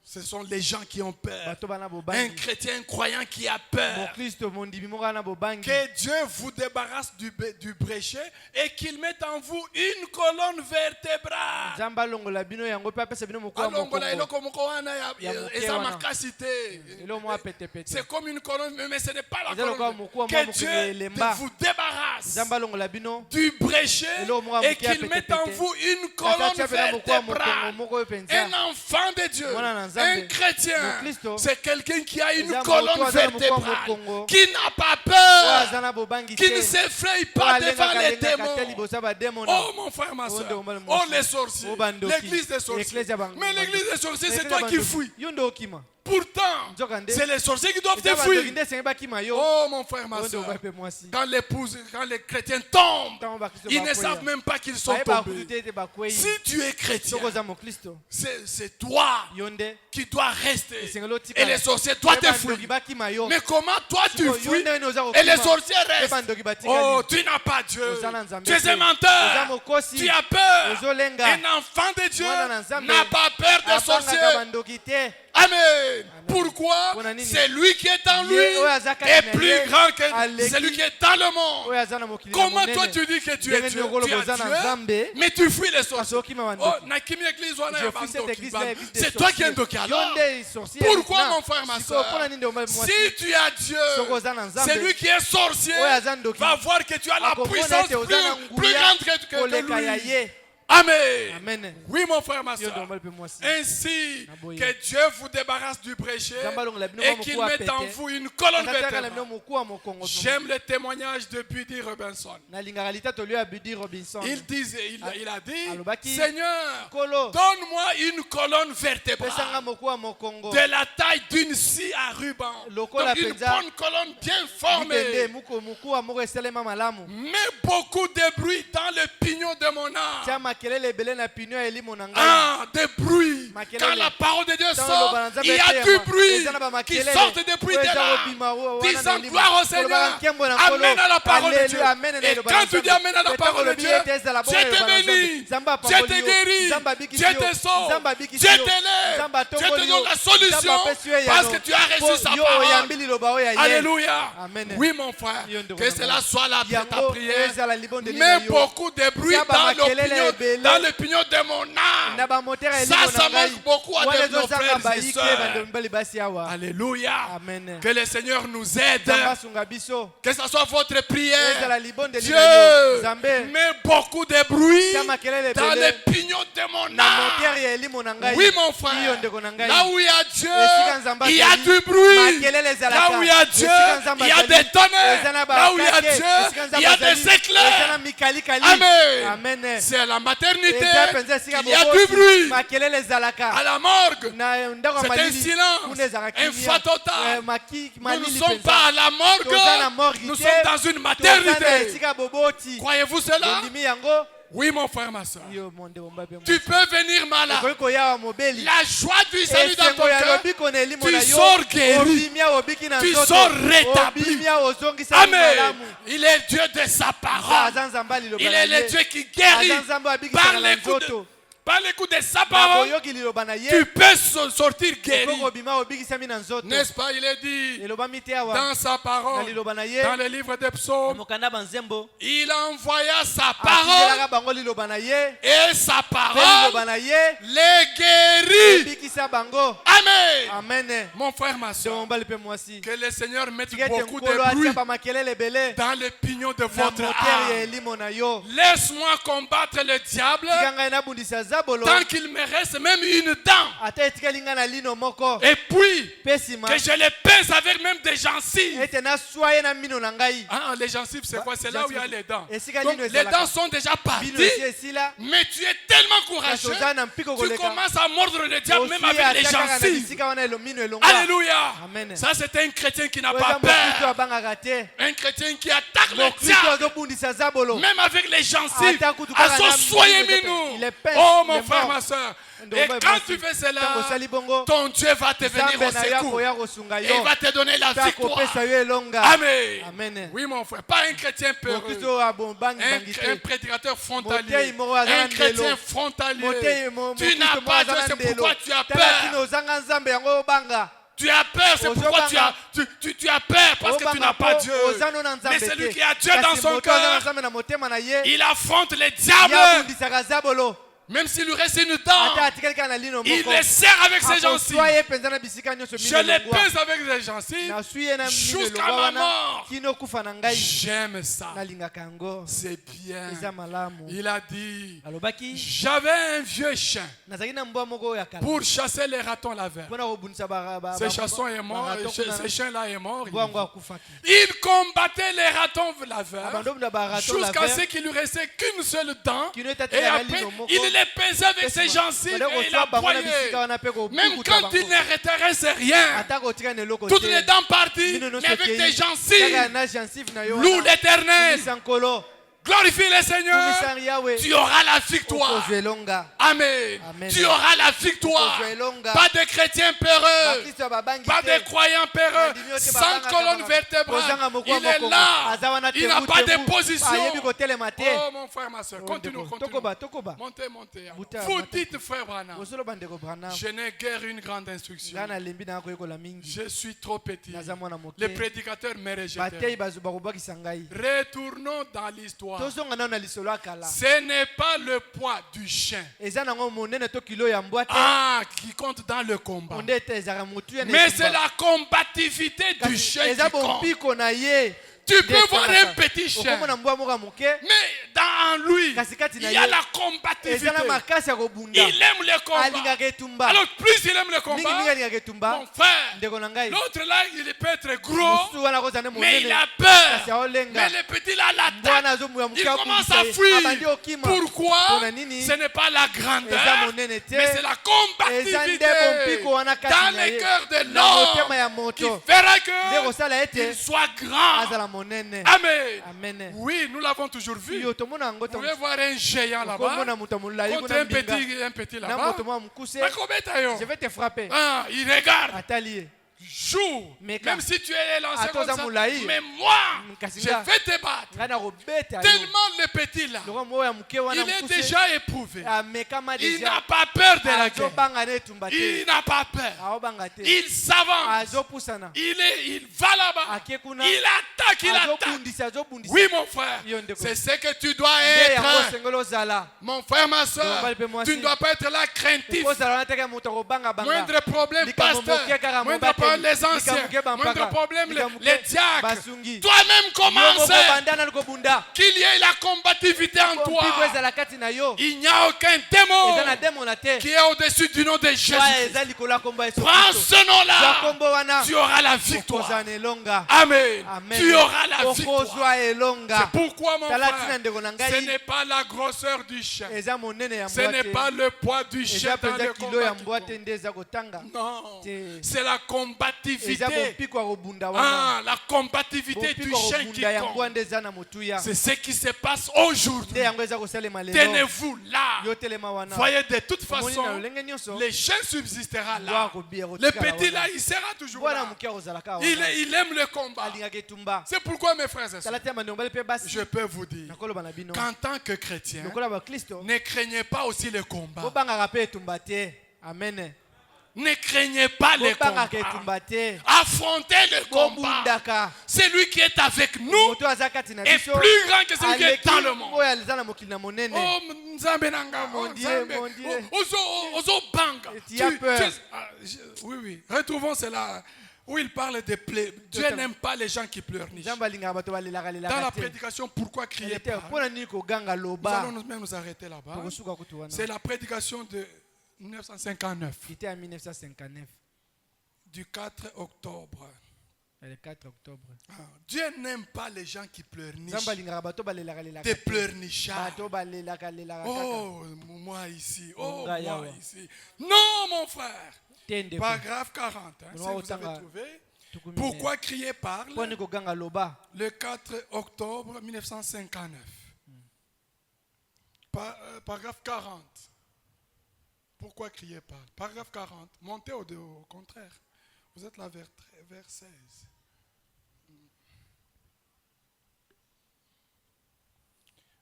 Ce sont les gens qui ont peur. Un chrétien croyant qui a peur. Que Dieu vous débarrasse du péché et qu'il mette en vous une colonne vertébrale. C'est comme une colonne, mais ce n'est pas la colonne. Que Dieu vous débarrasse du péché et qu'il mette en vous une colonne vertébrale. Un enfant de Dieu. Un chrétien, c'est quelqu'un qui a une colonne vertébrale, qui n'a pas peur, qui ne s'effraie pas devant les démons. Oh mon frère, ma soeur, oh les sorciers, l'église des sorciers. Mais l'église des sorciers, c'est toi qui fuis. Pourtant, c'est les sorciers qui doivent te fuir. Oh mon frère, ma soeur, quand les chrétiens tombent, ils ne savent même pas qu'ils sont tombés. Si tu es chrétien, c'est toi qui dois rester. Et les sorciers doivent te fuir. Mais comment toi tu fuis et les sorciers restent? Oh, tu n'as pas Dieu. Tu es un menteur. Tu as peur. Un enfant de Dieu n'a pas peur des sorciers. Amen. Pourquoi? C'est lui qui est en lui est plus grand que celui qui est dans le monde. Comment toi tu dis que tu es Dieu? Tu as Dieu, mais tu fuis les sorciers. Oh, c'est toi qui es Ndokala. Pourquoi mon frère, ma soeur? Si tu as Dieu, celui qui est sorcier va voir que tu as la puissance plus grande que lui. Amen. Amen. Oui, mon frère, ma soeur. Ainsi que Dieu vous débarrasse du péché et qu'il mette en vous une colonne vertébrale. J'aime le témoignage de Buddy Robinson. Il a dit, Seigneur, donne-moi une colonne vertébrale de la taille d'une scie à ruban. Donc une bonne colonne bien formée. Mais beaucoup de bruit dans le pignon de mon âme. Ah, des bruits. Quand la parole de Dieu sort, il y a du bruit qui sort depuis de là, disant gloire au Seigneur. Amen à la parole de Dieu. Et quand tu dis amen à la parole de Dieu, Dieu te bénit, Dieu te guérit, Dieu te sauve, Dieu t'élève, Dieu te donne la solution parce que tu as reçu sa parole. Alléluia. Oui, mon frère, que cela soit ta prière. Mais beaucoup de bruit dans l'opinion de mon âme. Ça manque beaucoup à nos frères et sœurs. Alléluia. Amen. Que le Seigneur nous aide. Que ce soit votre prière. Dieu met beaucoup de bruit dans l'opinion de mon âme. Oui, mon frère. Là où il y a Dieu, il y a du bruit. Là où il y a Dieu, il y a des tonnerres. Là où il y a Dieu, il y a des éclairs. Amen. C'est à la maternité, il y a du bruit. À la morgue, c'est un silence, un fatotal. Nous ne sommes pas à la morgue, nous sommes dans une maternité. Croyez-vous cela? Oui, mon frère, ma soeur. Tu peux venir malade. La joie du salut dans ton cœur. Tu sors guéri. Tu sors rétabli. Amen. Il est Dieu de sa parole. Il est le Dieu qui guérit par l'écoute de sa parole. Tu peux sortir guéri. N'est-ce pas? Il est dit dans sa parole, dans le livre des psaumes, il envoya sa parole et sa parole les guérit. Amen. Mon frère, ma soeur, que le Seigneur mette beaucoup de bruit dans le pignon de votre âme. Laisse-moi combattre le diable tant qu'il me reste même une dent. Et puis, que je les pèse avec même des gencives. Ah, les gencives, c'est quoi? C'est là où il y a les dents. Donc, les dents sont déjà parties. Mais tu es tellement courageux. Tu commences à mordre le diable même avec les gencives. Alléluia. Ça, c'est un chrétien qui n'a pas peur. Un chrétien qui attaque le diable même avec les gencives. Oh Oh mon frère, ma soeur. Et quand tu fais cela, ton Dieu va te venir au secours. Et il va te donner la victoire. Amen. Oui mon frère, pas un chrétien peureux. Un prédicateur frontalier. Un chrétien frontalier. Tu n'as pas Dieu, c'est pourquoi tu as peur. Tu as peur, c'est pourquoi tu as peur parce que tu n'as pas Dieu. Mais celui qui a Dieu dans son cœur, il affronte les diables. Même s'il lui reste une dent, il les serre avec ses gencives. Je les pèse avec ses gencives jusqu'à ma mort. J'aime ça. C'est bien. Il a dit, j'avais un vieux chien pour chasser les ratons laveurs. Ce chien-là est mort. Il combattait les ratons laveurs jusqu'à ce qu'il lui restait qu'une seule dent. Et après, il les pesait avec ses gencives et il aboyait. Même quand il ne réintéressait rien, toutes les dents parties, mais avec des gencives, loue l'Éternel. Glorifie le Seigneur. Tu auras la victoire. Amen. Tu auras la victoire. Pas de chrétiens peureux. Pas de croyants peureux. Sans colonne vertébrale. Il est là. Il n'a pas de position. Oh mon frère, ma soeur. Continue. Montez. Vous dites frère Branham. Je n'ai guère une grande instruction. Je suis trop petit. Les prédicateurs me rejettent. Retournons dans l'histoire. Ce n'est pas le poids du chien qui compte dans le combat, mais c'est la combativité du chien qui compte. Tu peux voir un petit chien, mais dans lui, il y a la combativité. Il aime le combat. Alors plus il aime le combat, mon frère, l'autre là, il peut être gros, mais il a peur. Mais le petit là, l'attaque. Il commence à fuir. Pourquoi? Ce n'est pas la grandeur, mais c'est la combativité dans le cœur de l'homme qui fera qu'il soit grand. Amen. Oui, nous l'avons toujours vu. Vous pouvez voir un géant là-bas contre un petit là-bas. Je vais te frapper. Il regarde. Joue, même si tu es lancé comme ça, mais moi, je vais te battre. Tellement le petit là, il est déjà éprouvé. Il n'a pas peur de la guerre. Il n'a pas peur. Il s'avance. Il va là-bas. Il attaque. Oui, mon frère, c'est ce que tu dois être. Mon frère, ma soeur, tu ne dois pas être là craintif. Moindre problème, pasteur. Moindre problème, les anciens, moindre problème, les diacres. Toi-même commence. Qu'il y ait la combativité en toi. Il n'y a aucun démon qui est au-dessus du nom de Jésus. Prends ce nom-là. Tu auras la victoire. Amen. Tu auras la victoire. C'est pourquoi, mon frère, ce n'est pas la grosseur du chien. Ce n'est pas le poids du chien dans le combat. Non. C'est la combativité. La combativité du chien qui compte. C'est ce qui se passe aujourd'hui. Tenez-vous là. Voyez, de toute façon, le chien subsistera là. Le petit là, il sera toujours là. Il aime le combat. C'est pourquoi, mes frères et sœurs, je peux vous dire qu'en tant que chrétien, ne craignez pas aussi le combat. Amen. Ne craignez pas les combats. Affrontez le combat. Celui qui est avec nous est plus grand que celui qui est dans le monde. Oh, Nzambenanga. Mon Dieu. Oui. Retrouvons cela. Où il parle de pleurs. Dieu n'aime pas les gens qui pleurent. Dans la prédication, pourquoi crier pas? Nous allons même nous arrêter là-bas. C'est la prédication de 1959. C'était en 1959. Du 4 octobre. Le 4 octobre. Dieu n'aime pas les gens qui pleurnichent. Des pleurnichards. Oh, moi ici. Oh, moi ici. Non, mon frère. Paragraphe 40. Si vous avez trouvé. Pourquoi crier parle? Le 4 octobre 1959. Paragraphe 40. Pourquoi crier pas? Paragraphe 40. Montez au contraire. Vous êtes là vers 16.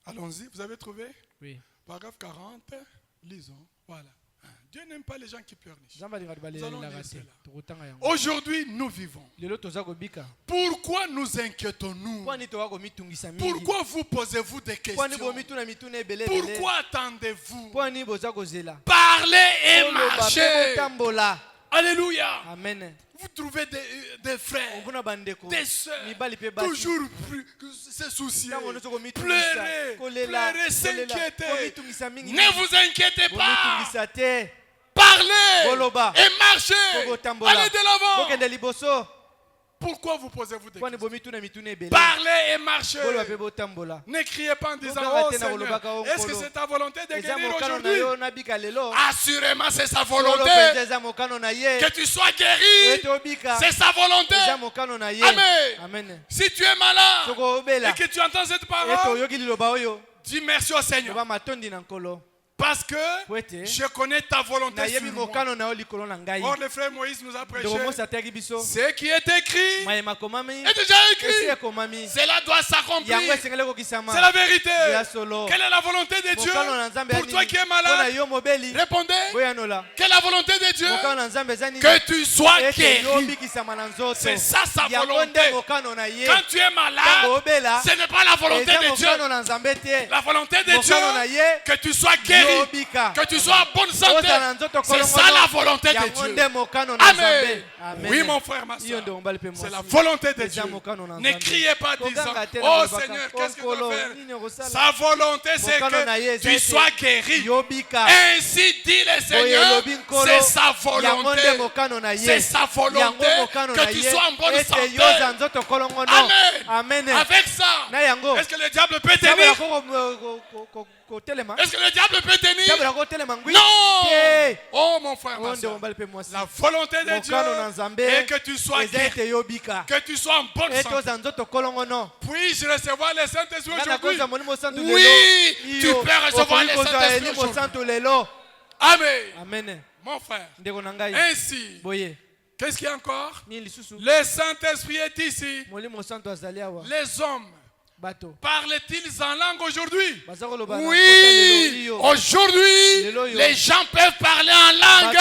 Allons-y, vous avez trouvé? Oui. Paragraphe 40, lisons. Voilà. Dieu n'aime pas les gens qui pleurnichent. Aujourd'hui, nous vivons. Pourquoi nous inquiétons-nous? Pourquoi vous posez-vous des questions? Pourquoi attendez-vous? Parlez et marchez. Alléluia. Amen. Vous trouvez des frères, des sœurs, toujours se soucier, pleurer, s'inquiéter. Ne vous inquiétez pas. Parlez et marchez. Allez de l'avant. Pourquoi vous posez-vous des questions? Parlez et marchez. Ne criez pas en disant, oh Seigneur, est-ce que c'est ta volonté de guérir aujourd'hui? Assurément, c'est sa volonté. Que tu sois guéri, c'est sa volonté. Amen. Si tu es malade et que tu entends cette parole, dis merci au Seigneur. Parce que je connais ta volonté sur moi. Or, le frère Moïse nous a prêché. Ce qui est écrit est déjà écrit. Cela doit s'accomplir. C'est la vérité. Quelle est la volonté de Dieu pour toi qui es malade? Répondez. Quelle est la volonté de Dieu? Que tu sois guéri. C'est ça sa volonté. Quand tu es malade, ce n'est pas la volonté de Dieu. La volonté de Dieu, que tu sois guéri. Que tu sois en bonne santé. C'est ça la volonté de Dieu. Amen. Oui, mon frère, ma soeur. C'est la volonté de Dieu. Ne criez pas disant, oh Seigneur, qu'est-ce que je dois faire? Sa volonté, c'est que tu sois guéri. Ainsi dit le Seigneur, c'est sa volonté. C'est sa volonté que tu sois en bonne santé. Amen. Avec ça, est-ce que le diable peut tenir? Est-ce que le diable peut tenir? Non! Oh mon frère, ma soeur. La volonté de Dieu est que tu sois guéri, que tu sois en bonne santé. Puis-je recevoir le Saint-Esprit aujourd'hui? Oui, tu peux recevoir le Saint-Esprit aujourd'hui. Amen. Mon frère. Ainsi, qu'est-ce qu'il y a encore? Le Saint-Esprit est ici. Les hommes parlent-ils en langue aujourd'hui? Oui, aujourd'hui, les gens peuvent parler en langue.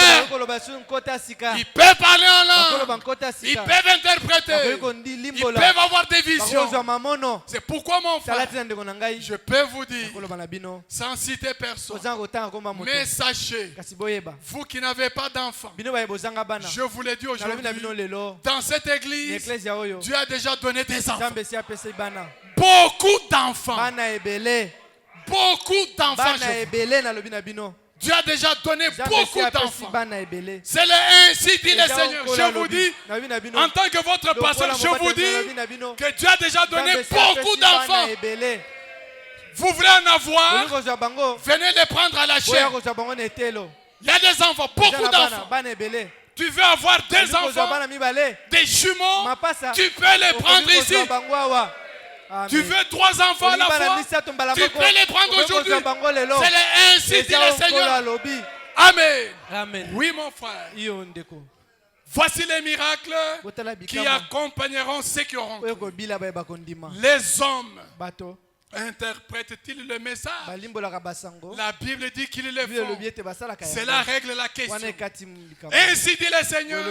Ils peuvent parler en langue. Ils peuvent interpréter. Ils peuvent avoir des visions. C'est pourquoi, mon frère, je peux vous dire, sans citer personne, mais sachez, vous qui n'avez pas d'enfants, je vous l'ai dit aujourd'hui, dans cette église, Dieu a déjà donné des enfants. Beaucoup d'enfants. Beaucoup d'enfants. Dieu a déjà donné beaucoup d'enfants. C'est ainsi dit le Seigneur. Je vous dis, en tant que votre pasteur, je vous dis que Dieu a déjà donné beaucoup d'enfants. Vous voulez en avoir? Venez les prendre à la chair. Il y a des enfants, beaucoup d'enfants. Tu veux avoir des enfants, des jumeaux, tu peux les prendre ici. Tu veux 3 enfants à la fois, tu peux les prendre aujourd'hui. C'est ainsi dit le Seigneur. Amen. Oui, mon frère. Voici les miracles qui accompagneront ceux qui auront cru. Les hommes interprètent-ils le message? La Bible dit qu'ils le font. Cela règle la question. Ainsi dit le Seigneur,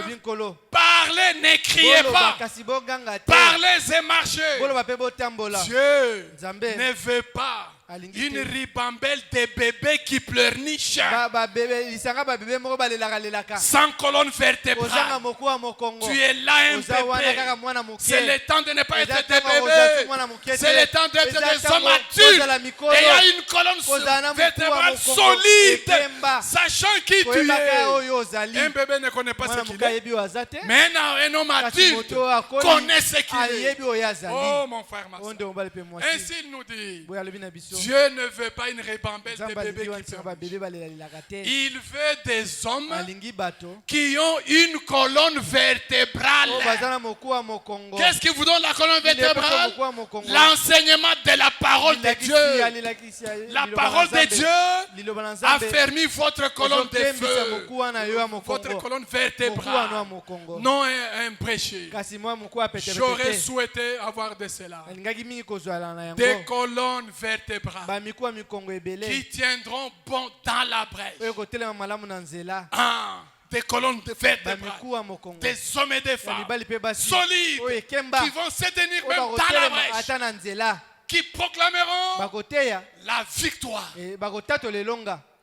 parlez, ne criez pas. Parlez et marchez. Dieu ne veut pas une ribambelle de bébés qui pleurnichent sans colonne vertébrale. Tu es là un bébé. C'est le temps de ne pas être des bébés. C'est le temps d'être des hommes adultes. Et il y a une colonne vertébrale solide, sachant qui tu es. Un bébé ne connaît pas ce qu'il est. Mais un homme adulte connaît ce qu'il est. Oh mon frère, ma soeur. Ainsi il nous dit, Dieu ne veut pas une ribambelle de bébés qui pleurent. Il veut des hommes qui ont une colonne vertébrale. Qu'est-ce qui vous donne la colonne vertébrale? L'enseignement de la parole de Dieu. La parole de Dieu a fermé votre colonne de feu, votre colonne vertébrale. Non un péché. J'aurais souhaité avoir de cela. Des colonnes vertébrales qui tiendront bon dans la brèche. Des colonnes vertébrales, des hommes et des femmes solides qui vont se tenir même dans la brèche, qui proclameront la victoire.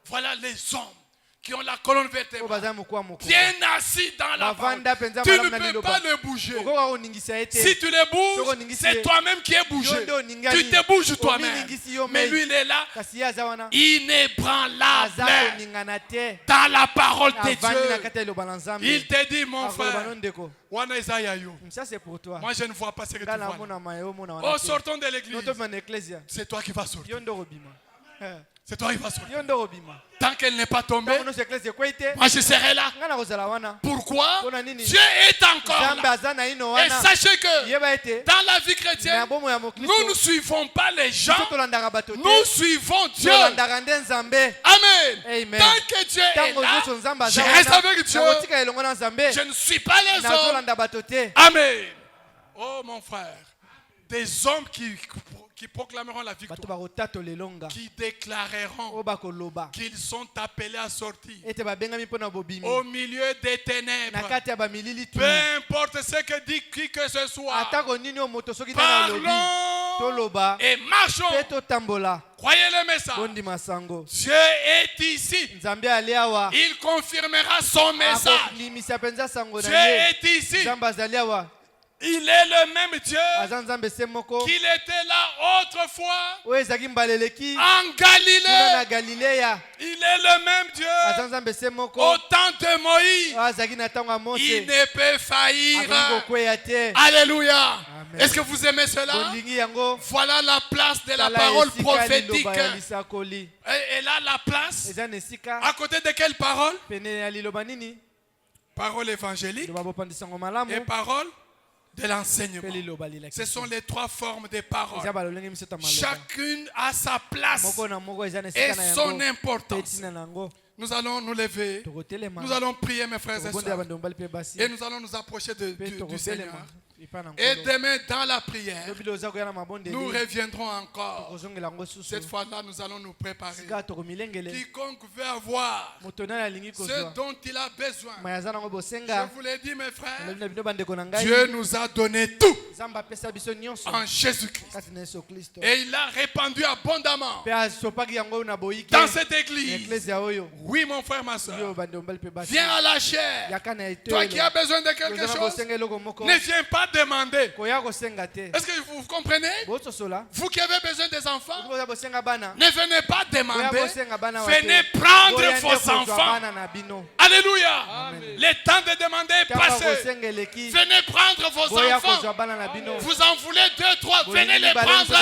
Voilà les hommes qui ont la colonne vertébrale bien assis dans la parole. Tu ne peux pas le bouger. Si tu le bouges, c'est toi-même qui es bougé. Tu te bouges toi-même. Mais lui, il est là. Inébranlable dans la parole de Dieu. Il te dit, mon frère, Ça c'est pour toi. moi je ne vois pas ce que tu vois. Oh, sortons de l'église. C'est toi qui vas sortir. C'est toi qui vas sortir. Tant qu'elle n'est pas tombée, moi je serai là. Pourquoi? Dieu est encore là. Et sachez que dans la vie chrétienne, nous ne suivons pas les gens, nous suivons Dieu. Amen. Tant que Dieu est là, je reste avec Dieu. Je ne suis pas les hommes. Amen. Oh mon frère, des hommes qui proclameront la victoire, qui déclareront qu'ils sont appelés à sortir au milieu des ténèbres. Peu importe ce que dit qui que ce soit, parlons et marchons. Croyez le message. Dieu est ici. Il confirmera son message. Dieu est ici. Il est le même Dieu qu'il était là autrefois en Galilée. Il est le même Dieu au temps de Moïse. Il ne peut faillir. Alléluia. Est-ce que vous aimez cela? Voilà la place de la parole prophétique. Et là la place à côté de quelle parole? Parole évangélique et parole de l'enseignement. Ce sont les trois formes de paroles. Chacune a sa place et son importance. Nous allons nous lever. Nous allons prier, mes frères et sœurs. Et nous allons nous approcher du Seigneur. Et demain, dans la prière, nous reviendrons encore. Cette fois-là, nous allons nous préparer. Quiconque veut avoir ce dont il a besoin, je vous l'ai dit, mes frères, Dieu nous a donné tout en Jésus-Christ. Et il l'a répandu abondamment dans cette église. Oui, mon frère, ma soeur, viens à la chair. Toi qui as besoin de quelque chose, ne viens pas demander. Est-ce que vous comprenez? Vous qui avez besoin des enfants, ne venez pas demander. Venez prendre vos enfants. Alléluia. Le temps de demander est passé. Venez prendre vos enfants. Vous en voulez 2, 3, venez les prendre.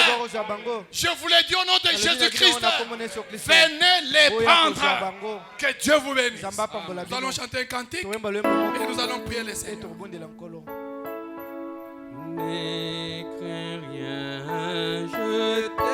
Je vous l'ai dit au nom de Jésus-Christ. Venez les prendre. Que Dieu vous bénisse. Nous allons chanter un cantique et nous allons prier le Seigneur. Ne crains rien, je t'aime.